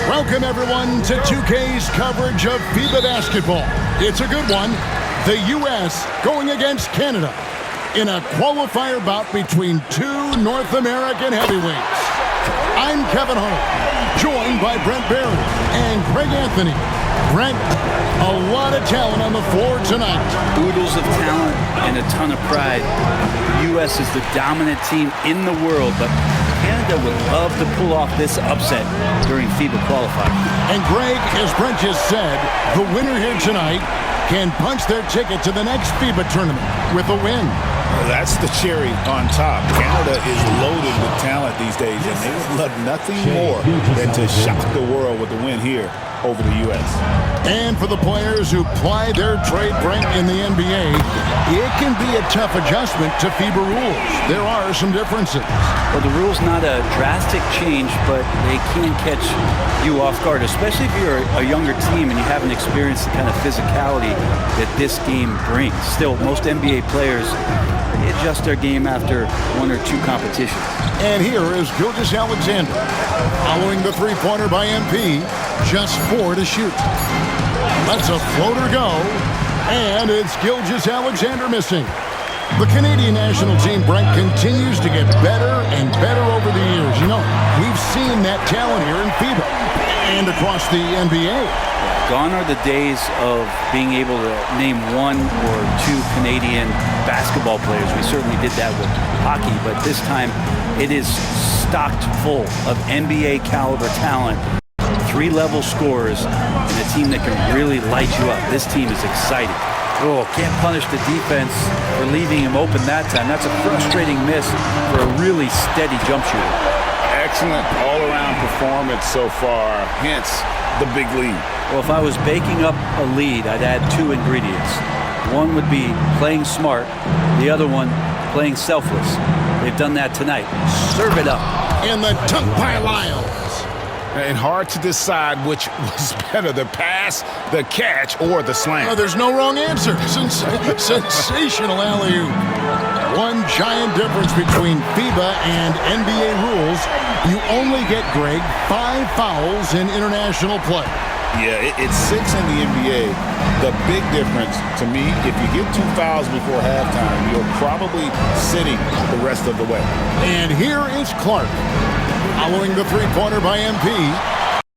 Welcome, everyone, to 2K's coverage of FIBA basketball. It's a good one. The U.S. going against Canada in a qualifier bout between two North American heavyweights. I'm Kevin Hart, joined by Brent Barry and Craig Anthony. Brent, a lot of talent on the floor tonight. Oodles of talent and a ton of pride. The U.S. is the dominant team in the world, but Canada would love to pull off this upset during FIBA qualifier. And Greg, as Brent just said, the winner here tonight can punch their ticket to the next FIBA tournament with a win. That's the cherry on top. Canada is loaded with talent these days, and they would love nothing more than to shock the world with the win here over the U.S. And for the players who ply their trade, Brent, in the NBA, it can be a tough adjustment to FIBA rules. There are some differences. Well, the rule's not a drastic change, but they can catch you off guard, especially if you're a younger team and you haven't experienced the kind of physicality that this game brings. Still, most NBA players adjust their game after one or two competitions. And here is Gilgeous-Alexander. Following the three-pointer by MP, just 4 to shoot. Lets a floater go, and it's Gilgeous-Alexander missing. The Canadian national team, Brent, continues to get better and better over the years. You know, we've seen that talent here in FIBA and across the NBA. Gone are the days of being able to name one or two Canadian basketball players. We certainly did that with hockey, but this time it is stocked full of NBA caliber talent, three-level scorers, and a team that can really light you up. This team is exciting. Oh, can't punish the defense for leaving him open that time. That's a frustrating miss for a really steady jump shooter. Excellent all-around performance so far, hence the big lead. Well, if I was baking up a lead, I'd add two ingredients. One would be playing smart, the other one playing selfless. They've done that tonight. Serve it up. And the dunk by Lyles. And hard to decide which was better, the pass, the catch, or the slam. Oh, there's no wrong answer. Sensational alley-oop. One giant difference between FIBA and NBA rules. You only get, Greg, 5 fouls in international play. Yeah, it's 6 in the NBA. The big difference to me, if you get 2 fouls before halftime, you're probably sitting the rest of the way. And here is Clark, following the three-pointer by MP.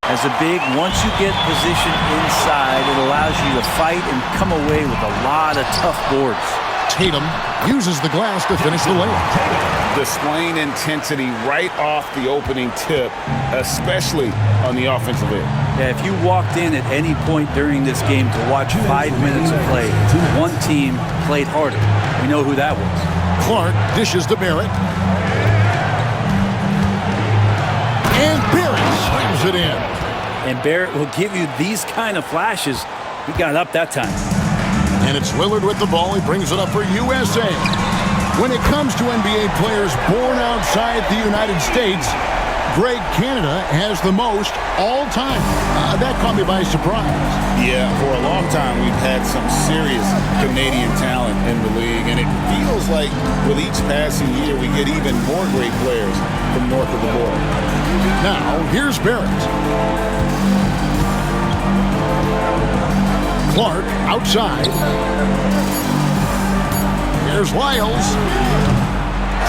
As a big, once you get positioned inside, it allows you to fight and come away with a lot of tough boards. Tatum uses the glass to finish the layup. Displaying intensity right off the opening tip, especially on the offensive end. Yeah, if you walked in at any point during this game to watch 5 minutes of play, one team played harder. We know who that was. Clark dishes to Barrett. And Barrett slams it in. And Barrett will give you these kind of flashes. He got up that time. And it's Lillard with the ball. He brings it up for USA. When it comes to NBA players born outside the United States, Greg, Canada has the most all time. That caught me by surprise. Yeah, for a long time we've had some serious Canadian talent in the league, and it feels like with each passing year we get even more great players from north of the border. Now, here's Barrett. Clark outside. Here's Lyles.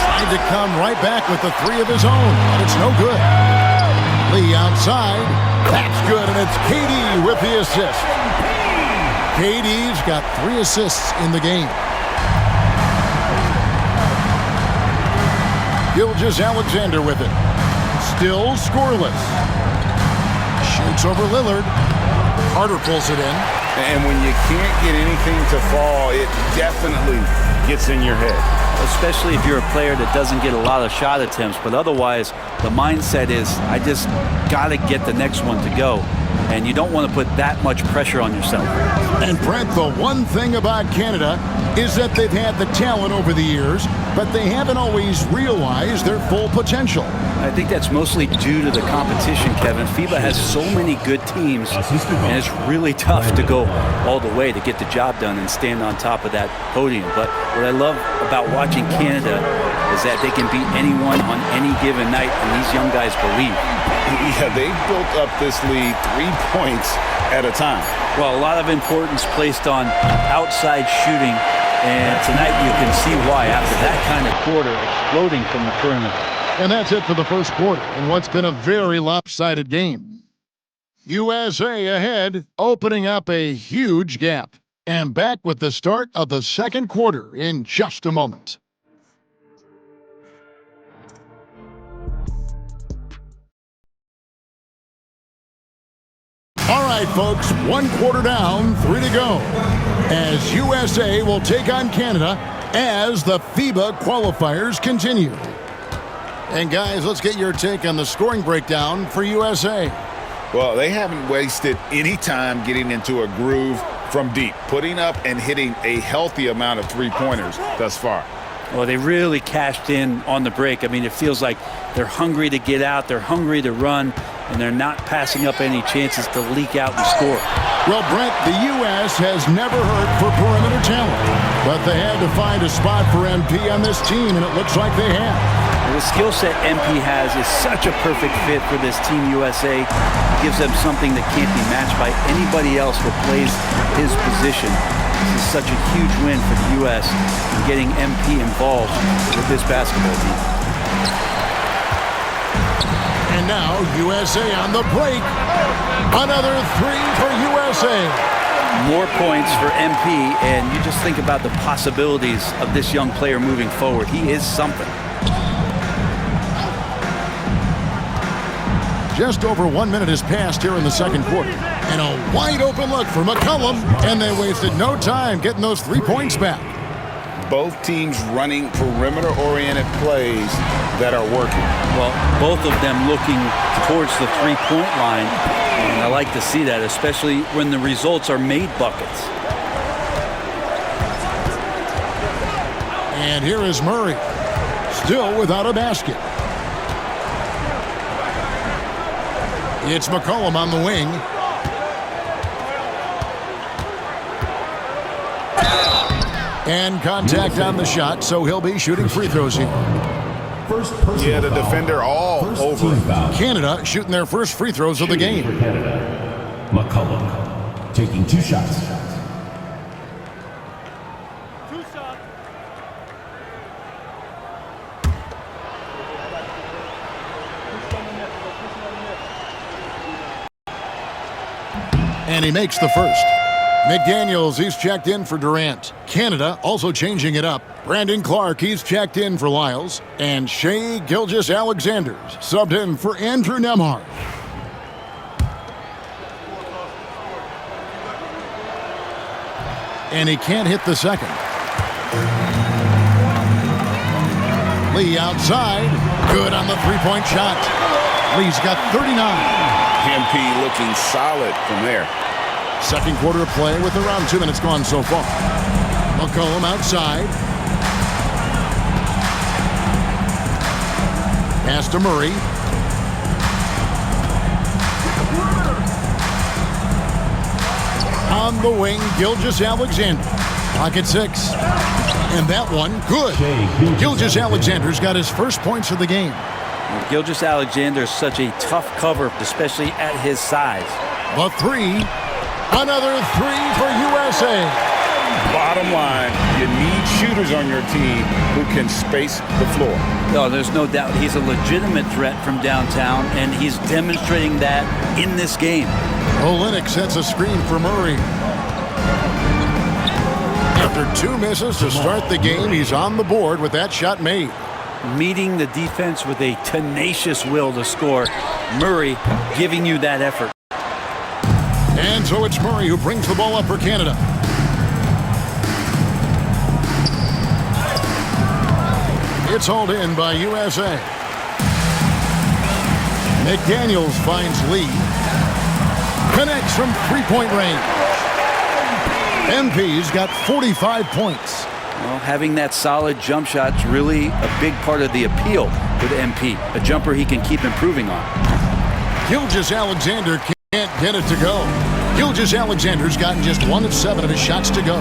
Tried to come right back with the 3 of his own, but it's no good. Lee outside. That's good, and it's KD with the assist. KD's got 3 assists in the game. Gilgeous-Alexander with it. Still scoreless. Shoots over Lillard. Carter pulls it in. And when you can't get anything to fall, it definitely gets in your head. Especially if you're a player that doesn't get a lot of shot attempts, but otherwise the mindset is, I just got to get the next one to go. And you don't want to put that much pressure on yourself. And Brent, the one thing about Canada is that they've had the talent over the years, but they haven't always realized their full potential. I think that's mostly due to the competition, Kevin. FIBA has so many good teams, and it's really tough to go all the way to get the job done and stand on top of that podium. But what I love about watching Canada is that they can beat anyone on any given night, and these young guys believe. Yeah, they built up this lead 3 points at a time. Well, a lot of importance placed on outside shooting, and tonight you can see why after that kind of quarter, exploding from the perimeter. And that's it for the first quarter in what's been a very lopsided game. USA ahead, opening up a huge gap. And back with the start of the second quarter in just a moment. All right, folks, 1 quarter down, 3 to go. As USA will take on Canada as the FIBA qualifiers continue. And guys, let's get your take on the scoring breakdown for USA. Well, they haven't wasted any time getting into a groove from deep, putting up and hitting a healthy amount of three-pointers thus far. Well, they really cashed in on the break. I mean, it feels like they're hungry to get out, they're hungry to run, and they're not passing up any chances to leak out and score. Well, Brent, the U.S. has never hurt for perimeter talent, but they had to find a spot for MP on this team, and it looks like they have. The skill set MP has is such a perfect fit for this Team USA. It gives them something that can't be matched by anybody else that plays his position. This is such a huge win for the U.S. in getting MP involved with this basketball team. And now USA on the break. Another three for USA. More points for MP, and you just think about the possibilities of this young player moving forward. He is something. Just over 1 minute has passed here in the second quarter. And a wide open look for McCollum, and they wasted no time getting those 3 points back. Both teams running perimeter-oriented plays that are working. Well, both of them looking towards the three-point line, and I like to see that, especially when the results are made buckets. And here is Murray, still without a basket. It's McCollum on the wing. And contact on the shot, so he'll be shooting free throws here. Yeah, the defender all over. Canada shooting their first free throws of the game. McCollum taking 2 shots. And he makes the first. McDaniels, he's checked in for Durant. Canada also changing it up. Brandon Clark, he's checked in for Lyles. And Shai Gilgeous-Alexander subbed in for Andrew Nembhard. And he can't hit the second. Lee outside. Good on the three-point shot. Lee's got 39. MP looking solid from there. Second quarter of play with around 2 minutes gone so far. McCollum outside. Pass to Murray. On the wing, Gilgeous-Alexander. Pocket 6. And that one, good. Gilgeous-Alexander's got his first points of the game. Gilgeous-Alexander is such a tough cover, especially at his size. The three. Another three for USA. Bottom line, you need shooters on your team who can space the floor. No, there's no doubt he's a legitimate threat from downtown, and he's demonstrating that in this game. Olynyk sets a screen for Murray. After 2 misses to start the game, he's on the board with that shot made. Meeting the defense with a tenacious will to score. Murray giving you that effort. And so it's Murray who brings the ball up for Canada. It's hauled in by USA. McDaniels finds Lee. Connects from three-point range. MP's got 45 points. Well, having that solid jump shot's really a big part of the appeal with MP. A jumper he can keep improving on. Gilgeous-Alexander can't get it to go. Gilgeous-Alexander's gotten just 1 of 7 of his shots to go.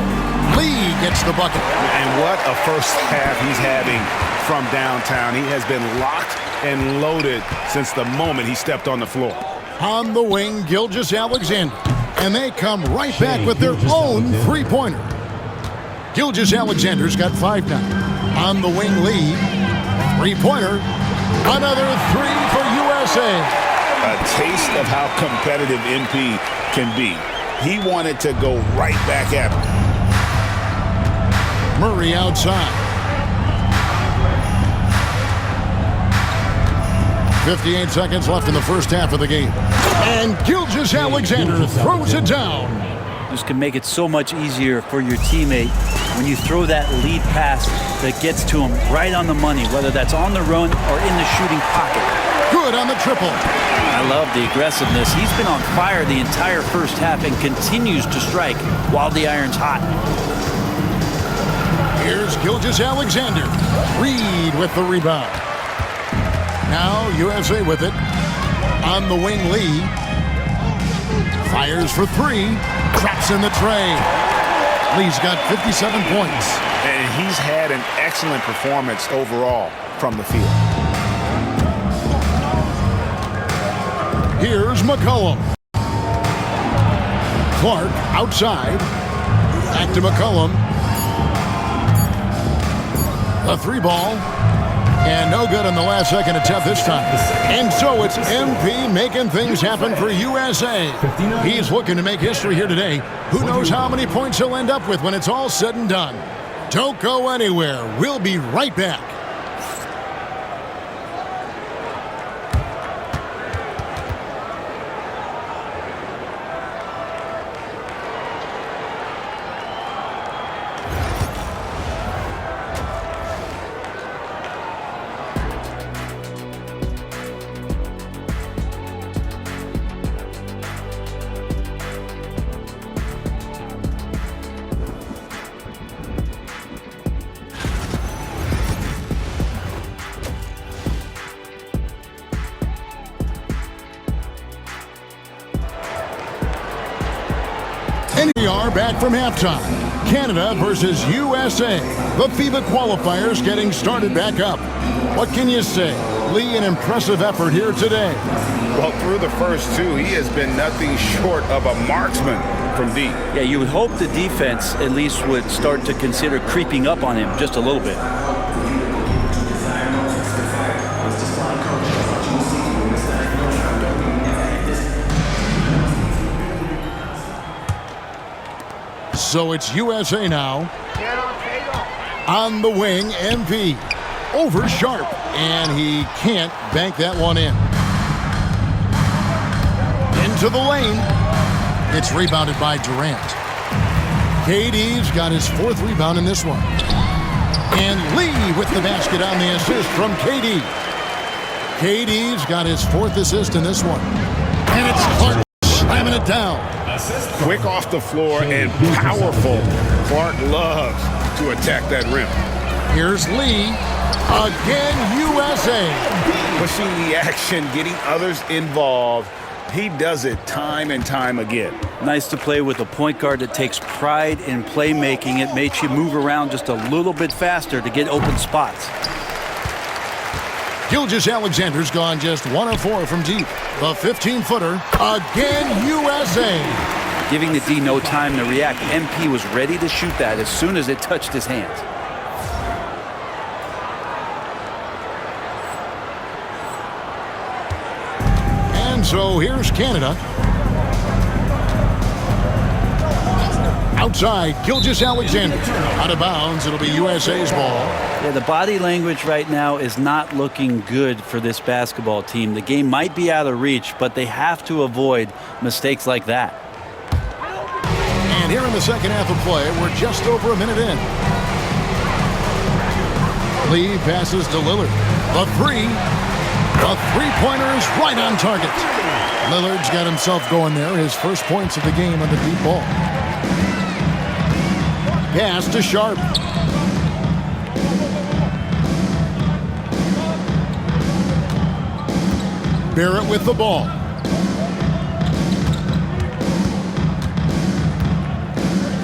Lee gets the bucket. And what a first half he's having from downtown. He has been locked and loaded since the moment he stepped on the floor. On the wing, Gilgeous-Alexander. And they come right back with their own three-pointer. Gilgeous-Alexander's got 5 now. On the wing, Lee. Three-pointer. Another 3 for USA. A taste of how competitive MP can be. He wanted to go right back at him. Murray outside. 58 seconds left in the first half of the game. And Gilgeous-Alexander throws it down. This can make it so much easier for your teammate when you throw that lead pass that gets to him right on the money, whether that's on the run or in the shooting pocket. Good on the triple. I love the aggressiveness. He's been on fire the entire first half and continues to strike while the iron's hot. Here's Gilgeous-Alexander. Reed with the rebound. Now USA with it. On the wing, Lee. Fires for 3. Traps in the tray. Lee's got 57 points. And he's had an excellent performance overall from the field. Here's McCollum. Clark outside. Back to McCollum. The 3-ball. And no good on the last second attempt this time. And so it's MP making things happen for USA. He's looking to make history here today. Who knows how many points he'll end up with when it's all said and done. Don't go anywhere. We'll be right back. And we are back from halftime. Canada versus USA. The FIBA qualifiers getting started back up. What can you say? Lee, an impressive effort here today. Well, through the first 2, he has been nothing short of a marksman from deep. Yeah, you would hope the defense at least would start to consider creeping up on him just a little bit. So it's USA now. On the wing, MP. Over Sharp. And he can't bank that one in. Into the lane. It's rebounded by Durant. KD's got his 4th rebound in this one. And Lee with the basket on the assist from KD. KD's got his 4th assist in this one. And it's Clark slamming it down. Quick off the floor and powerful. Clark loves to attack that rim. Here's Lee. Again, USA. Pushing the action, getting others involved. He does it time and time again. Nice to play with a point guard that takes pride in playmaking. It makes you move around just a little bit faster to get open spots. Gilgeous-Alexander's gone just 1 of 4 from deep. The 15-footer. Again, USA. Giving the D no time to react. MP was ready to shoot that as soon as it touched his hands. And so here's Canada. Outside, Gilgeous-Alexander. Out of bounds, it'll be USA's ball. Yeah, the body language right now is not looking good for this basketball team. The game might be out of reach, but they have to avoid mistakes like that. And here in the second half of play, we're just over a minute in. Lee passes to Lillard. The 3. The 3-pointer is right on target. Lillard's got himself going there. His first points of the game on the deep ball. Pass to Sharp. Barrett with the ball.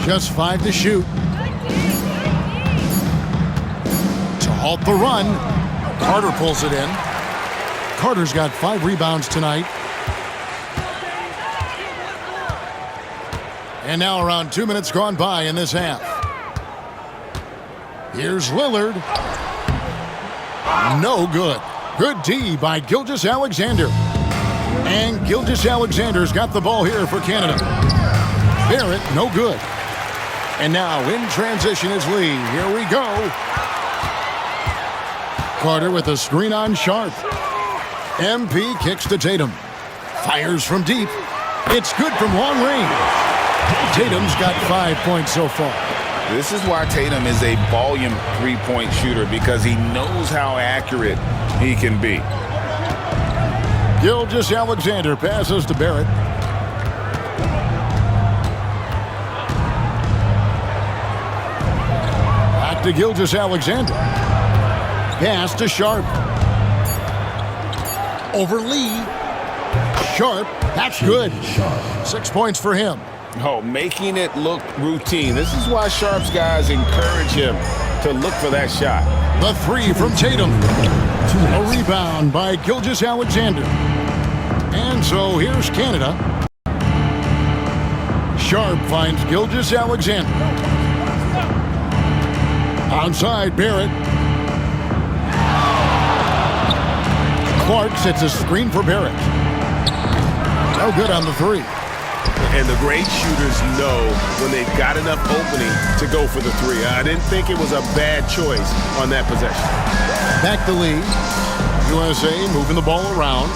Just 5 to shoot. To halt the run. Carter pulls it in. Carter's got 5 rebounds tonight. And now around 2 minutes gone by in this half. Here's Lillard. No good. Good D by Gilgeous-Alexander. And Gilgeous-Alexander's got the ball here for Canada. Barrett, no good. And now in transition is Lee. Here we go. Carter with a screen on Sharp. MP kicks to Tatum. Fires from deep. It's good from long range. Tatum's got 5 points so far. This is why Tatum is a volume three-point shooter, because he knows how accurate he can be. Gilgeous-Alexander passes to Barrett. Back to Gilgeous-Alexander. Pass to Sharp. Over Lee. Sharp. That's good. 6 points for him. Oh, making it look routine. This is why Sharp's guys encourage him to look for that shot. The 3 from Tatum. A rebound by Gilgeous-Alexander. And so here's Canada. Sharp finds Gilgeous-Alexander. Outside, Barrett. Clark sets a screen for Barrett. No good on the 3. And the great shooters know when they've got enough opening to go for the 3. I didn't think it was a bad choice on that possession. Back to Lee. USA moving the ball around.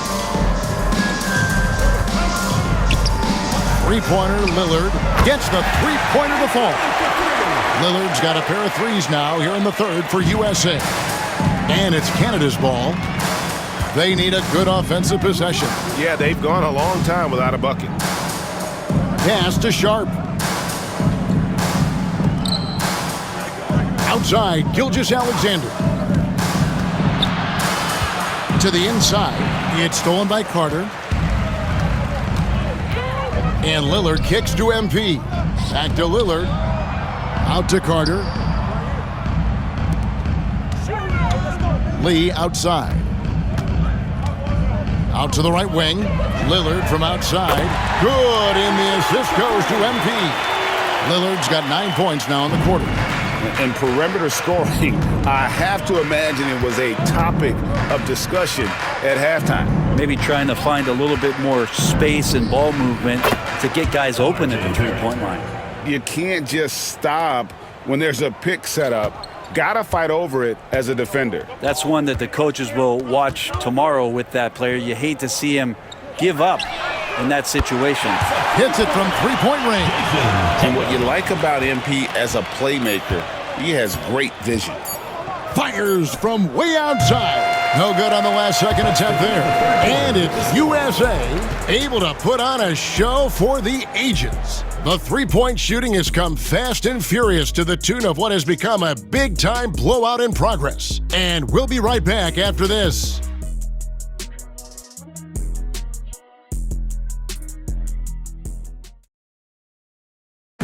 Three-pointer, Lillard gets the three-pointer to fall. Lillard's got a pair of threes now here in the third for USA. And it's Canada's ball. They need a good offensive possession. Yeah, they've gone a long time without a bucket. Pass to Sharp. Outside, Gilgeous-Alexander. To the inside. It's stolen by Carter. And Lillard kicks to MP. Back to Lillard. Out to Carter. Lee outside. Out to the right wing. Lillard from outside. Good, and the assist goes to MP. Lillard's got 9 points now in the quarter. And perimeter scoring, I have to imagine it was a topic of discussion at halftime. Maybe trying to find a little bit more space and ball movement to get guys open at the three-point line. You can't just stop when there's a pick set up. Gotta fight over it as a defender. That's one that the coaches will watch tomorrow with that player. You hate to see him give up in that situation. Hits it from three-point range. And what you like about MP as a playmaker, he has great vision. Fires from way outside. No good on the last second attempt there. And it's USA able to put on a show for the ages. The three-point shooting has come fast and furious to the tune of what has become a big-time blowout in progress. And we'll be right back after this.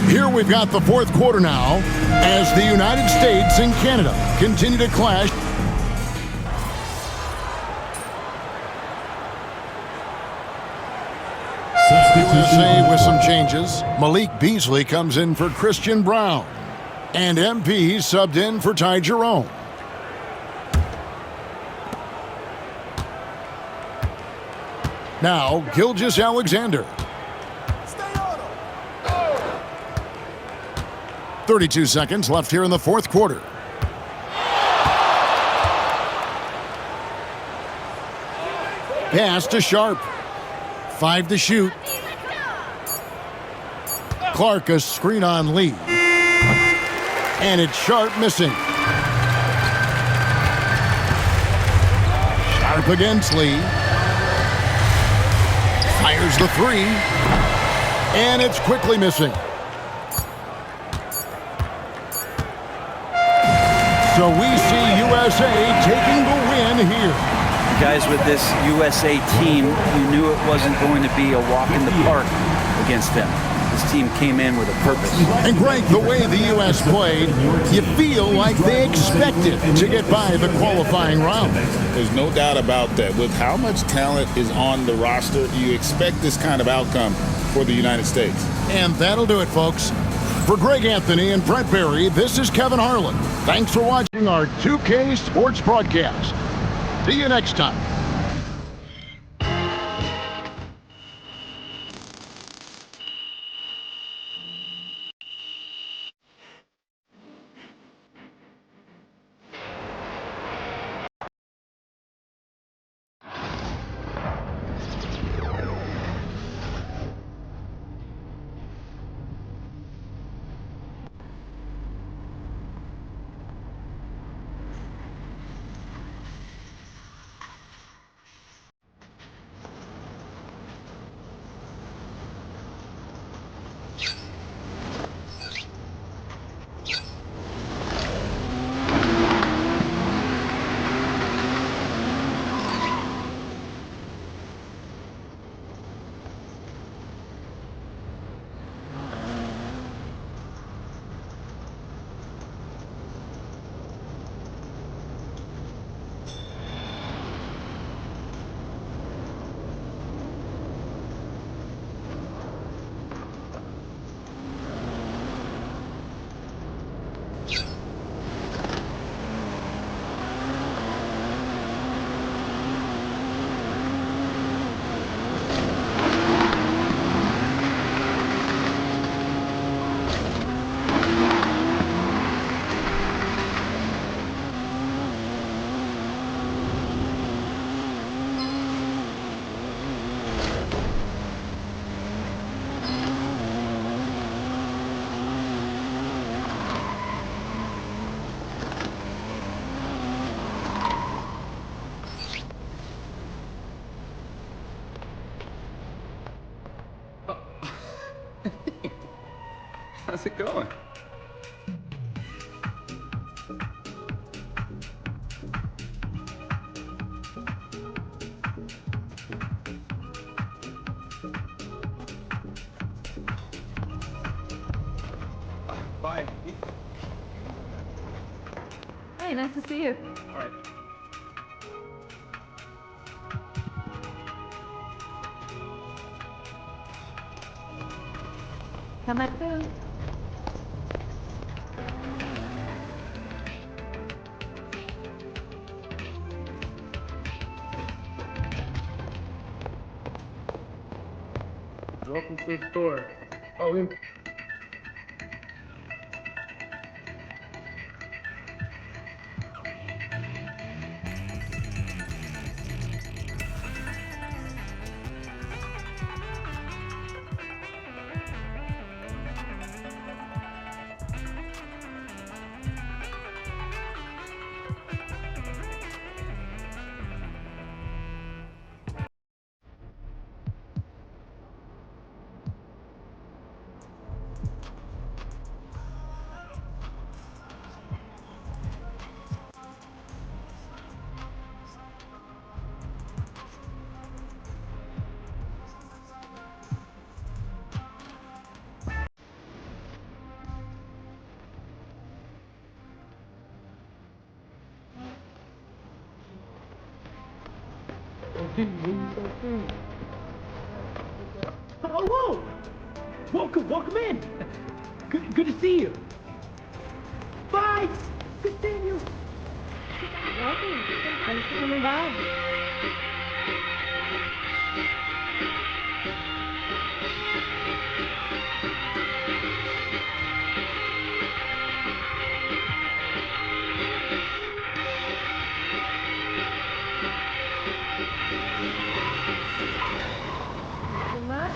Here we've got the fourth quarter now as the United States and Canada continue to clash. USA with some changes. Malik Beasley comes in for Christian Brown. And MP subbed in for Ty Jerome. Now, Gilgeous-Alexander. 32 seconds left here in the fourth quarter. Pass to Sharp. 5 to shoot. Clark a screen on Lee. And it's Sharp missing. Sharp against Lee. Fires the 3. And it's quickly missing. So we see USA taking the win here. Guys, with this USA team, you knew it wasn't going to be a walk in the park against them. This team came in with a purpose. And Greg, the way the U.S. played, you feel like they expected to get by the qualifying round. There's no doubt about that. With how much talent is on the roster, you expect this kind of outcome for the United States. And that'll do it, folks. For Greg Anthony and Brett Berry, this is Kevin Harlan. Thanks for watching our 2K Sports broadcast. See you next time. How's it going? Bye. Hey, nice to see you. All right. Come back soon. Welcome to the store. Oh, Hello! Welcome in! Good to see you! Bye! Good seeing you! Welcome. Thanks for coming by. So much.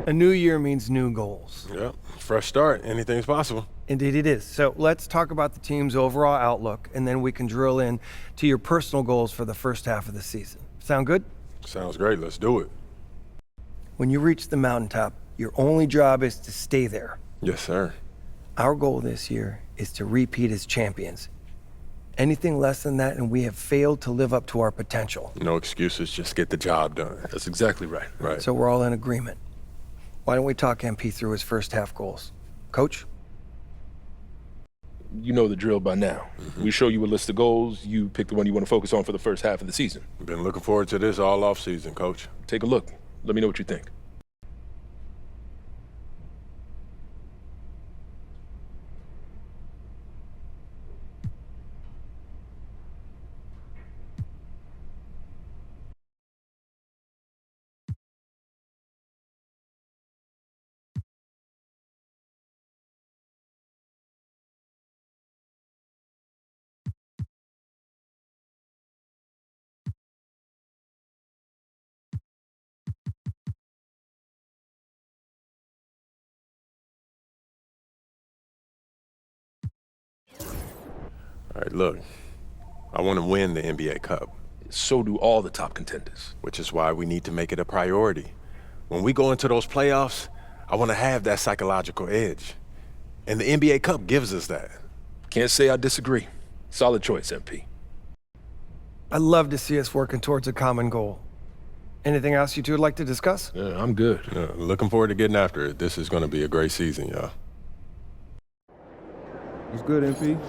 A new year means new goals. Yep, fresh start. Anything's possible. Indeed it is. So let's talk about the team's overall outlook, and then we can drill in to your personal goals for the first half of the season. Sound good? Sounds great. Let's do it. When you reach the mountaintop, your only job is to stay there. Yes, sir. Our goal this year is to repeat as champions. Anything less than that, and we have failed to live up to our potential. No excuses, just get the job done. That's exactly right. Right. So we're all in agreement. Why don't we talk MP through his first half goals? Coach? You know the drill by now. We show you a list of goals. You pick the one you want to focus on for the first half of the season. Been looking forward to this all off season, Coach. Take a look. Let me know what you think. All right, look. I want to win the NBA Cup. So do all the top contenders. Which is why we need to make it a priority. When we go into those playoffs, I want to have that psychological edge. And the NBA Cup gives us that. Can't say I disagree. Solid choice, MP. I'd love to see us working towards a common goal. Anything else you two would like to discuss? Yeah, I'm good. Looking forward to getting after it. This is going to be a great season, y'all. What's good, MP?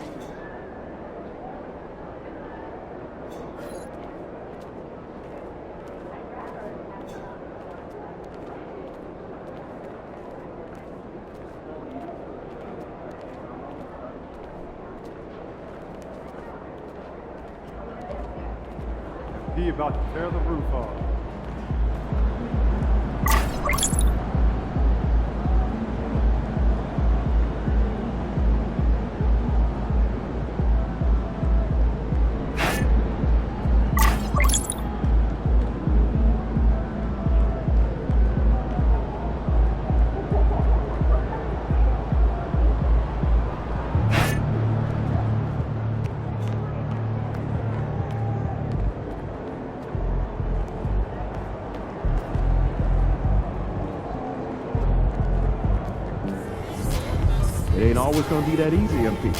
He about to tear the roof off. It ain't always gonna be that easy, MP.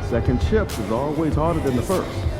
Second chips is always harder than the first.